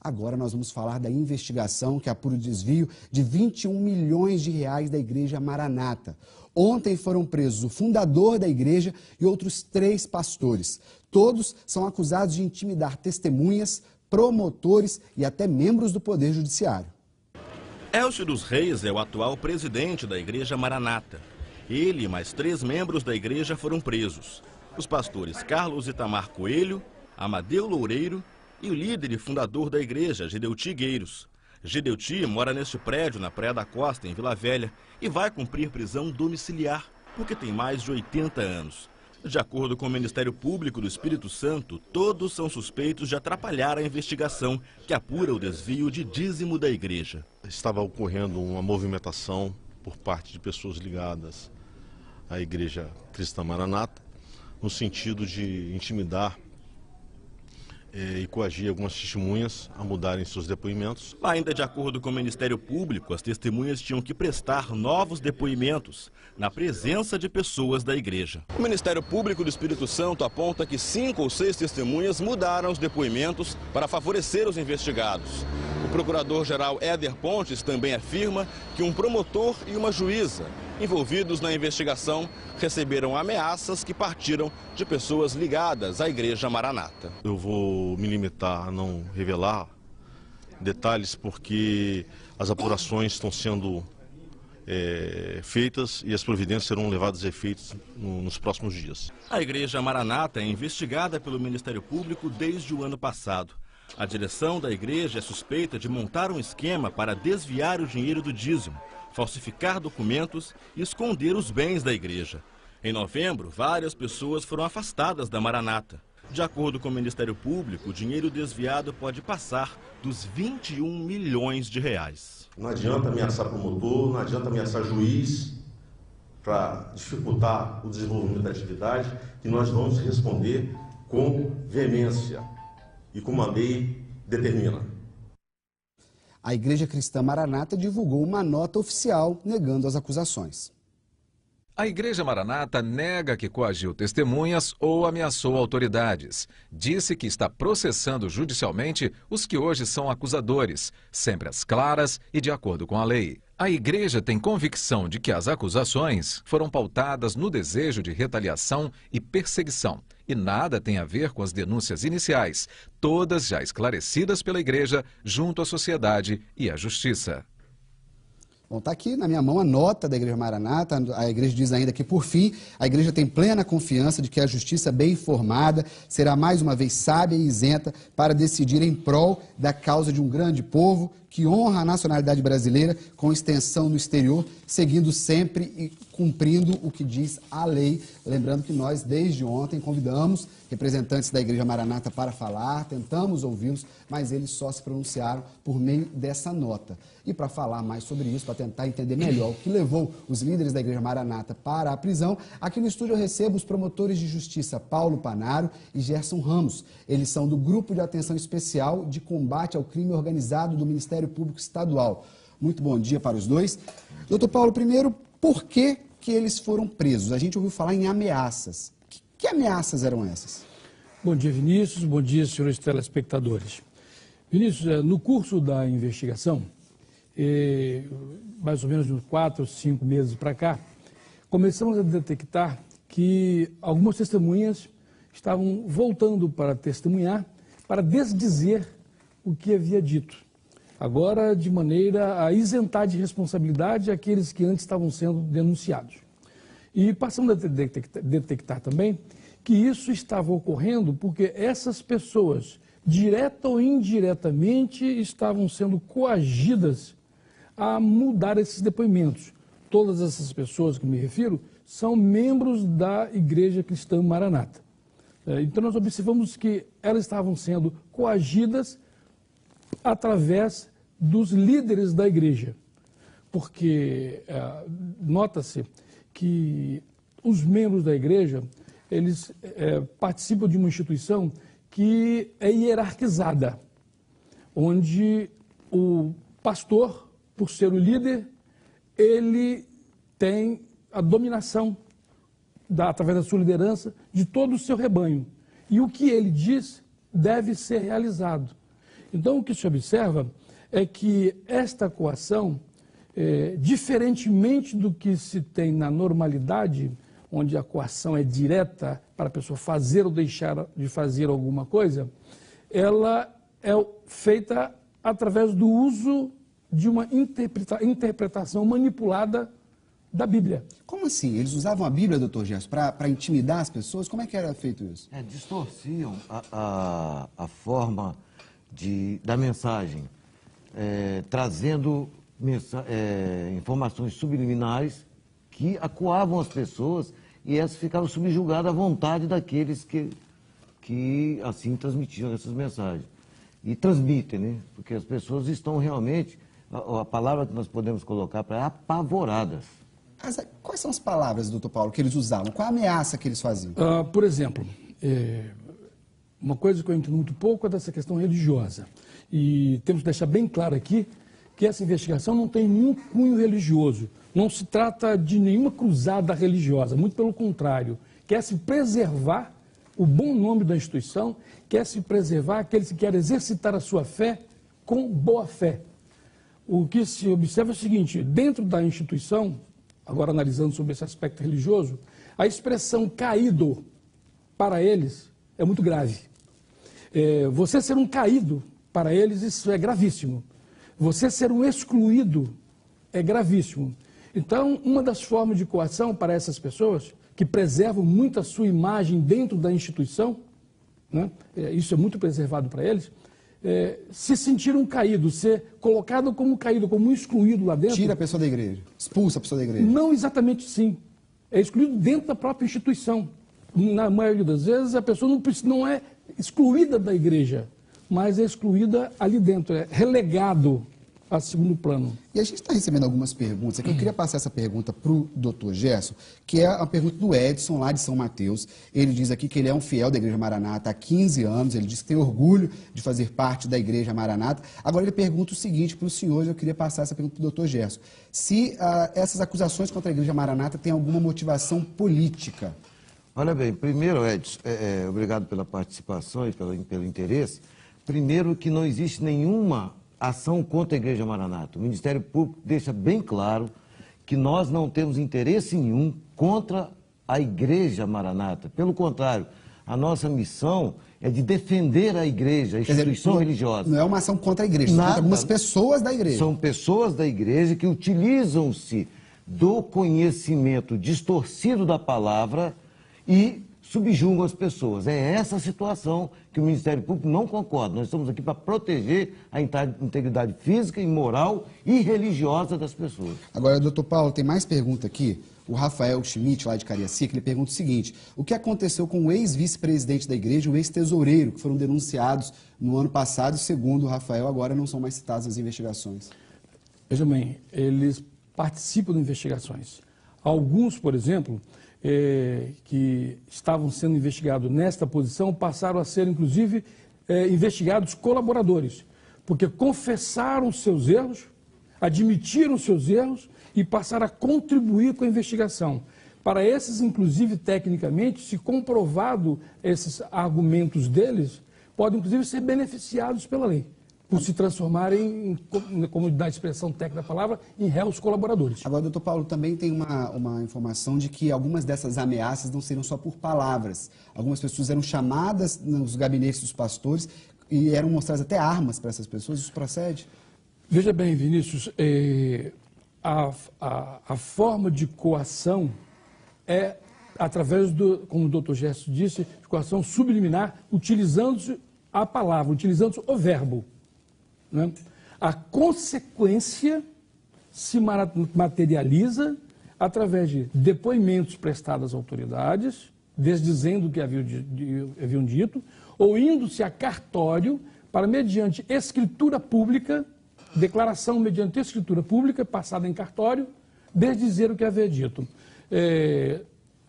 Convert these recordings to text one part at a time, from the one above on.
Agora nós vamos falar da investigação que apura o desvio de 21 milhões de reais da Igreja Maranata. Ontem foram presos o fundador da igreja e outros 3 pastores. Todos são acusados de intimidar testemunhas, promotores e até membros do Poder Judiciário. Elcio dos Reis é o atual presidente da Igreja Maranata. Ele e mais 3 membros da igreja foram presos. Os pastores Carlos Itamar Coelho, Amadeu Loureiro e o líder e fundador da igreja, Gedeuti Gueiros. Gedeuti mora neste prédio na Praia da Costa, em Vila Velha, e vai cumprir prisão domiciliar, porque tem mais de 80 anos. De acordo com o Ministério Público do Espírito Santo, todos são suspeitos de atrapalhar a investigação que apura o desvio de dízimo da igreja. Estava ocorrendo uma movimentação por parte de pessoas ligadas à Igreja Cristã Maranata, no sentido de intimidar e coagir algumas testemunhas a mudarem seus depoimentos. Ainda de acordo com o Ministério Público, as testemunhas tinham que prestar novos depoimentos na presença de pessoas da igreja. O Ministério Público do Espírito Santo aponta que 5 ou 6 testemunhas mudaram os depoimentos para favorecer os investigados. O procurador-geral Éder Pontes também afirma que um promotor e uma juíza envolvidos na investigação receberam ameaças que partiram de pessoas ligadas à Igreja Maranata. Eu vou me limitar a não revelar detalhes porque as apurações estão sendo feitas e as providências serão levadas a efeitos nos próximos dias. A Igreja Maranata é investigada pelo Ministério Público desde o ano passado. A direção da igreja é suspeita de montar um esquema para desviar o dinheiro do dízimo, falsificar documentos e esconder os bens da igreja. Em novembro, várias pessoas foram afastadas da Maranata. De acordo com o Ministério Público, o dinheiro desviado pode passar dos 21 milhões de reais. Não adianta ameaçar promotor, não adianta ameaçar juiz para dificultar o desenvolvimento da atividade, que nós vamos responder com veemência e como a lei determina. A Igreja Cristã Maranata divulgou uma nota oficial negando as acusações. A Igreja Maranata nega que coagiu testemunhas ou ameaçou autoridades. Disse que está processando judicialmente os que hoje são acusadores, sempre às claras e de acordo com a lei. A Igreja tem convicção de que as acusações foram pautadas no desejo de retaliação e perseguição e nada tem a ver com as denúncias iniciais, todas já esclarecidas pela Igreja junto à sociedade e à Justiça. Bom, está aqui na minha mão a nota da Igreja Maranata. A igreja diz ainda que, por fim, a igreja tem plena confiança de que a justiça bem informada será mais uma vez sábia e isenta para decidir em prol da causa de um grande povo que honra a nacionalidade brasileira com extensão no exterior, seguindo sempre e cumprindo o que diz a lei. Lembrando que nós, desde ontem, convidamos representantes da Igreja Maranata para falar, tentamos ouvi-los, mas eles só se pronunciaram por meio dessa nota. E para falar mais sobre isso, para tentar entender melhor o que levou os líderes da Igreja Maranata para a prisão, aqui no estúdio eu recebo os promotores de justiça Paulo Panaro e Gerson Ramos. Eles são do Grupo de Atenção Especial de Combate ao Crime Organizado do Ministério Público Estadual. Muito bom dia para os dois. Doutor Paulo, primeiro, por que eles foram presos? A gente ouviu falar em ameaças. Que ameaças eram essas? Bom dia, Vinícius. Bom dia, senhores telespectadores. Vinícius, no curso da investigação, mais ou menos de uns 4 ou 5 meses para cá, começamos a detectar que algumas testemunhas estavam voltando para testemunhar, para desdizer o que havia dito. Agora, de maneira a isentar de responsabilidade aqueles que antes estavam sendo denunciados. E passamos a detectar também que isso estava ocorrendo porque essas pessoas, direta ou indiretamente, estavam sendo coagidas a mudar esses depoimentos. Todas essas pessoas que me refiro são membros da Igreja Cristã Maranata. Então nós observamos que elas estavam sendo coagidas através dos líderes da igreja, porque nota-se que os membros da igreja, eles participam de uma instituição que é hierarquizada, onde o pastor, por ser o líder, ele tem a dominação, através da sua liderança, de todo o seu rebanho. E o que ele diz deve ser realizado. Então, o que se observa é que esta coação, diferentemente do que se tem na normalidade, onde a coação é direta para a pessoa fazer ou deixar de fazer alguma coisa, ela é feita através do uso de uma interpretação manipulada da Bíblia. Como assim? Eles usavam a Bíblia, doutor Gerson, para intimidar as pessoas? Como é que era feito isso? Distorciam a forma da mensagem, trazendo informações subliminares que acuavam as pessoas e essas ficavam subjugadas à vontade daqueles que assim transmitiam essas mensagens. E transmitem, né? Porque as pessoas estão realmente, a palavra que nós podemos colocar para apavoradas. Quais são as palavras, doutor Paulo, que eles usavam? Qual a ameaça que eles faziam? Por exemplo, uma coisa que eu entendo muito pouco é dessa questão religiosa. E temos que deixar bem claro aqui que essa investigação não tem nenhum cunho religioso. Não se trata de nenhuma cruzada religiosa, muito pelo contrário. Quer se preservar o bom nome da instituição, quer se preservar aqueles que querem exercitar a sua fé com boa fé. O que se observa é o seguinte: dentro da instituição, agora analisando sobre esse aspecto religioso, a expressão caído para eles é muito grave. Você ser um caído para eles, isso é gravíssimo. Você ser um excluído é gravíssimo. Então, uma das formas de coação para essas pessoas, que preservam muito a sua imagem dentro da instituição, né? Isso é muito preservado para eles, se sentir um caído, ser colocado como caído, como um excluído lá dentro. Tira a pessoa da igreja, expulsa a pessoa da igreja. Não exatamente sim. É excluído dentro da própria instituição. Na maioria das vezes, a pessoa não é excluída da igreja, mas é excluída ali dentro, é relegado a segundo plano. E a gente está recebendo algumas perguntas aqui. Eu queria passar essa pergunta para o doutor Gerson, que é a pergunta do Edson, lá de São Mateus. Ele diz aqui que ele é um fiel da Igreja Maranata há 15 anos. Ele diz que tem orgulho de fazer parte da Igreja Maranata. Agora ele pergunta o seguinte para o senhor, eu queria passar essa pergunta para o doutor Gerson. Se essas acusações contra a Igreja Maranata têm alguma motivação política? Olha bem, primeiro, Edson, obrigado pela participação e pelo interesse. Primeiro, que não existe nenhuma ação contra a Igreja Maranata. O Ministério Público deixa bem claro que nós não temos interesse nenhum contra a Igreja Maranata. Pelo contrário, a nossa missão é de defender a Igreja, a instituição religiosa. Não é uma ação contra a Igreja, contra algumas pessoas da Igreja. São pessoas da Igreja que utilizam-se do conhecimento distorcido da palavra e subjugam as pessoas. É essa a situação que o Ministério Público não concorda. Nós estamos aqui para proteger a integridade física e moral e religiosa das pessoas. Agora, doutor Paulo, tem mais pergunta aqui. O Rafael Schmidt, lá de Cariacica, ele pergunta o seguinte: o que aconteceu com o ex-vice-presidente da igreja e o ex-tesoureiro, que foram denunciados no ano passado e, segundo o Rafael, agora não são mais citados nas investigações? Veja bem, eles participam de investigações. Alguns, por exemplo, que estavam sendo investigados nesta posição passaram a ser, inclusive, investigados colaboradores, porque confessaram seus erros, admitiram seus erros e passaram a contribuir com a investigação. Para esses, inclusive, tecnicamente, se comprovado esses argumentos deles, podem, inclusive, ser beneficiados pela lei, por se transformarem, como dá a expressão técnica da palavra, em réus colaboradores. Agora, doutor Paulo, também tem uma informação de que algumas dessas ameaças não seriam só por palavras. Algumas pessoas eram chamadas nos gabinetes dos pastores e eram mostradas até armas para essas pessoas. Isso procede? Veja bem, Vinícius, a forma de coação é através como o doutor Gerson disse, de coação subliminar, utilizando-se a palavra, utilizando-se o verbo. Né? A consequência se materializa através de depoimentos prestados às autoridades, desdizendo o que haviam dito, ou indo-se a cartório para, mediante escritura pública, declaração mediante escritura pública, passada em cartório, desdizer o que havia dito.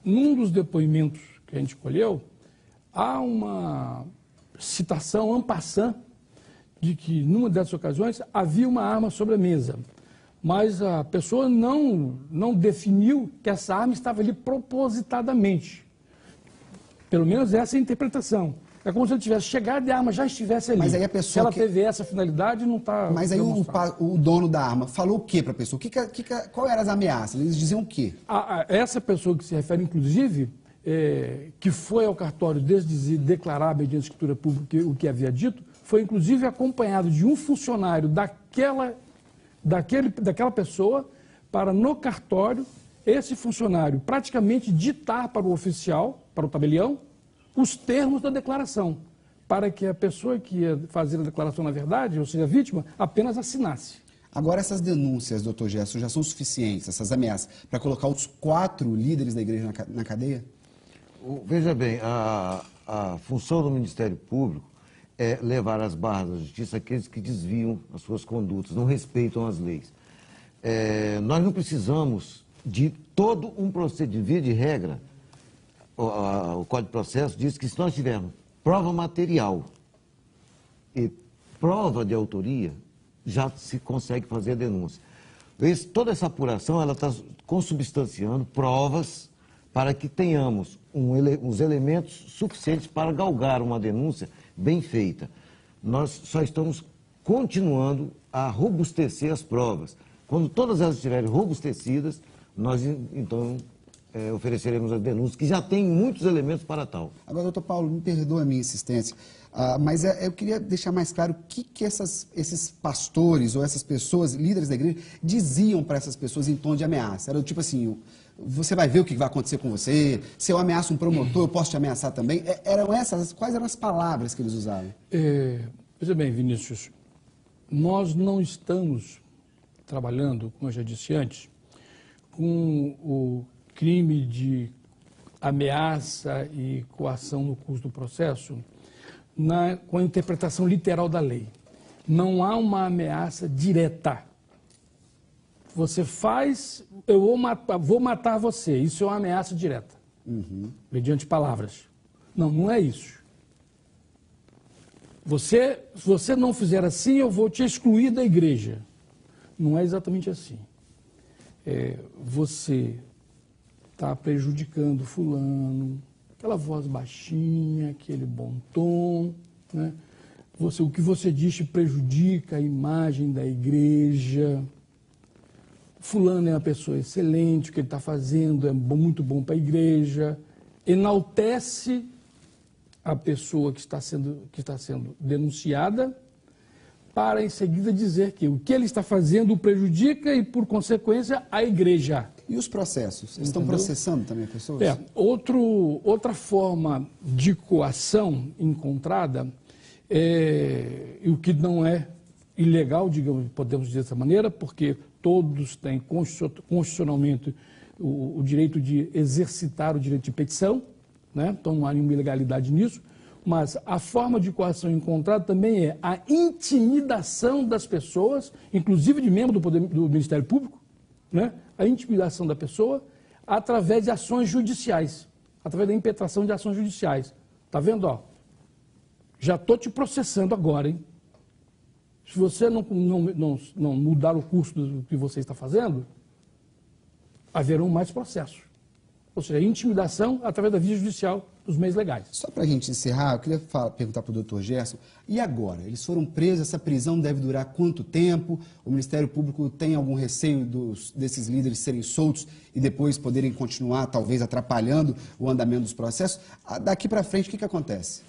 Num dos depoimentos que a gente colheu, há uma citação en passant de que, numa dessas ocasiões, havia uma arma sobre a mesa. Mas a pessoa não definiu que essa arma estava ali propositadamente. Pelo menos essa é a interpretação. É como se ele tivesse chegado e a arma já estivesse ali. Mas aí a pessoa se ela teve essa finalidade, não está... Mas aí o dono da arma falou o que para a pessoa? Qual eram as ameaças? Eles diziam o quê? Essa pessoa que se refere, inclusive, que foi ao cartório declarar a mediante escritura pública o que havia dito, foi inclusive acompanhado de um funcionário daquela pessoa para, no cartório, esse funcionário praticamente ditar para o oficial, para o tabelião, os termos da declaração, para que a pessoa que ia fazer a declaração na verdade, ou seja, a vítima, apenas assinasse. Agora, essas denúncias, doutor Gerson, já são suficientes, essas ameaças, para colocar os 4 líderes da igreja na cadeia? Veja bem, a função do Ministério Público é levar às barras da justiça aqueles que desviam as suas condutas, não respeitam as leis. Nós não precisamos de todo um procedimento, via de regra. O Código de Processo diz que se nós tivermos prova material e prova de autoria, já se consegue fazer a denúncia. Toda essa apuração ela está consubstanciando provas para que tenhamos os elementos suficientes para galgar uma denúncia bem feita. Nós só estamos continuando a robustecer as provas. Quando todas elas estiverem robustecidas, nós então ofereceremos as denúncias, que já tem muitos elementos para tal. Agora, doutor Paulo, me perdoa a minha insistência, mas eu queria deixar mais claro o que esses pastores ou essas pessoas, líderes da igreja, diziam para essas pessoas em tom de ameaça. Era tipo assim, você vai ver o que vai acontecer com você, se eu ameaço um promotor, eu posso te ameaçar também. Quais eram as palavras que eles usavam? Veja bem, Vinícius, nós não estamos trabalhando, como eu já disse antes, com o crime de ameaça e coação no curso do processo com a interpretação literal da lei. Não há uma ameaça direta. Você faz, eu vou matar você. Isso é uma ameaça direta, mediante palavras. Não é isso. Se você não fizer assim, eu vou te excluir da igreja. Não é exatamente assim. Você está prejudicando fulano, aquela voz baixinha, aquele bom tom, né? O que você diz prejudica a imagem da igreja. Fulano é uma pessoa excelente, o que ele está fazendo é muito bom para a igreja. Enaltece a pessoa que está sendo denunciada, para em seguida dizer que o que ele está fazendo o prejudica e, por consequência, a igreja. E os processos? Eles estão processando também pessoas? Outra forma de coação encontrada, e o que não é ilegal, digamos, podemos dizer dessa maneira, porque todos têm constitucionalmente o direito de exercitar o direito de petição, né? Então não há nenhuma ilegalidade nisso, mas a forma de coação encontrada também é a intimidação das pessoas, inclusive de membro do Ministério Público, né? A intimidação da pessoa através de ações judiciais, através da impetração de ações judiciais. Está vendo? Ó, já estou te processando agora, hein? Se você não mudar o curso do que você está fazendo, haverão mais processos. Ou seja, intimidação através da via judicial dos meios legais. Só para a gente encerrar, eu queria perguntar para o doutor Gerson, e agora? Eles foram presos, essa prisão deve durar quanto tempo? O Ministério Público tem algum receio desses líderes serem soltos e depois poderem continuar, talvez, atrapalhando o andamento dos processos? Daqui para frente, o que acontece?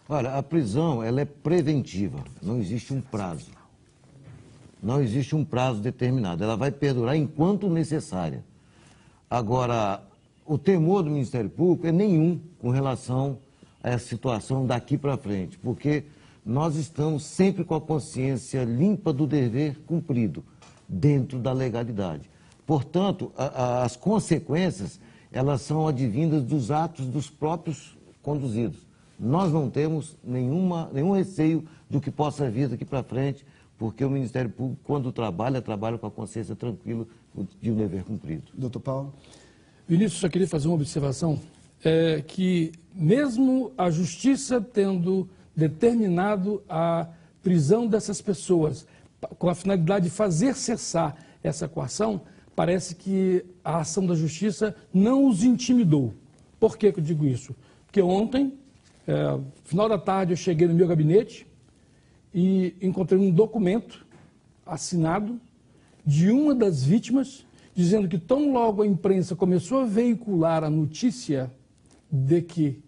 Olha, a prisão ela é preventiva, não existe um prazo. Não existe um prazo determinado, ela vai perdurar enquanto necessária. Agora, o temor do Ministério Público é nenhum com relação a essa situação daqui para frente, porque nós estamos sempre com a consciência limpa do dever cumprido, dentro da legalidade. Portanto, as consequências, elas são advindas dos atos dos próprios conduzidos. Nós não temos nenhum receio do que possa vir daqui para frente, porque o Ministério Público, quando trabalha com a consciência tranquila de um dever cumprido. Doutor Paulo? Vinícius, só queria fazer uma observação, que mesmo a Justiça tendo determinado a prisão dessas pessoas, com a finalidade de fazer cessar essa coação, parece que a ação da Justiça não os intimidou. Por que eu digo isso? Porque ontem Final da tarde eu cheguei no meu gabinete e encontrei um documento assinado de uma das vítimas, dizendo que tão logo a imprensa começou a veicular a notícia de que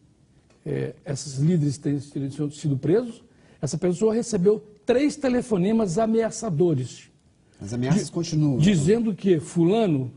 esses líderes teriam sido presos, essa pessoa recebeu 3 telefonemas ameaçadores. As ameaças continuam. Dizendo que, fulano,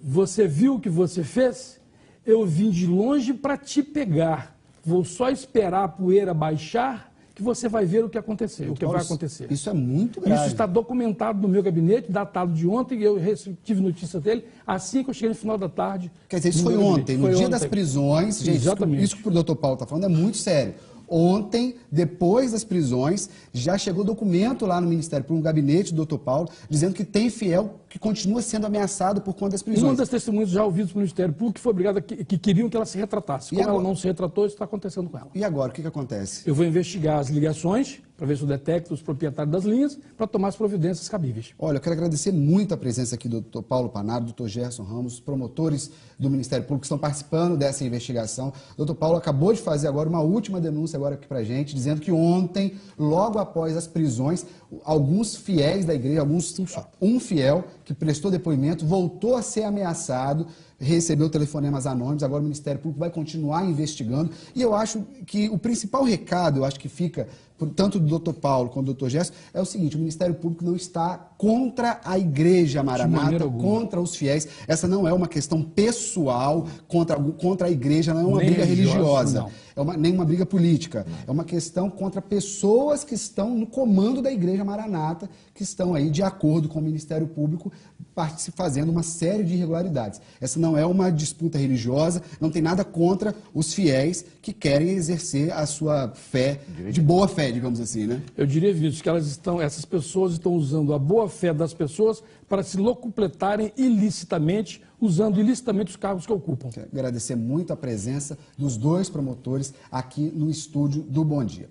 você viu o que você fez? Eu vim de longe para te pegar. Vou só esperar a poeira baixar que você vai ver o que aconteceu, o que vai acontecer. Isso é muito grave. Isso está documentado no meu gabinete, datado de ontem, e eu tive notícia dele assim que eu cheguei no final da tarde. Quer dizer, isso foi ontem, no dia das prisões. Gente, exatamente. Isso que o doutor Paulo está falando é muito sério. Ontem, depois das prisões, já chegou documento lá no Ministério Público, no gabinete do doutor Paulo, dizendo que tem fiel que continua sendo ameaçado por conta das prisões. Uma das testemunhas já ouvidas pelo Ministério Público que foi obrigada, que queriam que ela se retratasse. Como ela não se retratou, isso está acontecendo com ela. E agora, o que acontece? Eu vou investigar as ligações, para ver se eu detecto os proprietários das linhas, para tomar as providências cabíveis. Olha, eu quero agradecer muito a presença aqui do doutor Paulo Panaro, do doutor Gerson Ramos, os promotores do Ministério Público que estão participando dessa investigação. O doutor Paulo acabou de fazer agora uma última denúncia agora aqui pra gente, dizendo que ontem, logo após as prisões, alguns fiéis da igreja, um fiel que prestou depoimento, voltou a ser ameaçado, recebeu telefonemas anônimos, agora o Ministério Público vai continuar investigando. E eu acho que o principal recado, eu acho que fica, tanto do doutor Paulo quanto do doutor Gerson, é o seguinte: o Ministério Público não está contra a Igreja Maranata, contra os fiéis. Essa não é uma questão pessoal contra a igreja, não é uma briga religiosa, nem uma briga política. É uma questão contra pessoas que estão no comando da Igreja Maranata, que estão aí de acordo com o Ministério Público, fazendo uma série de irregularidades. Essa não é uma disputa religiosa, não tem nada contra os fiéis que querem exercer a sua fé, de boa fé, digamos assim, né? Eu diria, Vinícius, que essas pessoas estão usando a boa fé das pessoas para se locupletarem ilicitamente, usando ilicitamente os cargos que ocupam. Quero agradecer muito a presença dos 2 promotores aqui no estúdio do Bom Dia.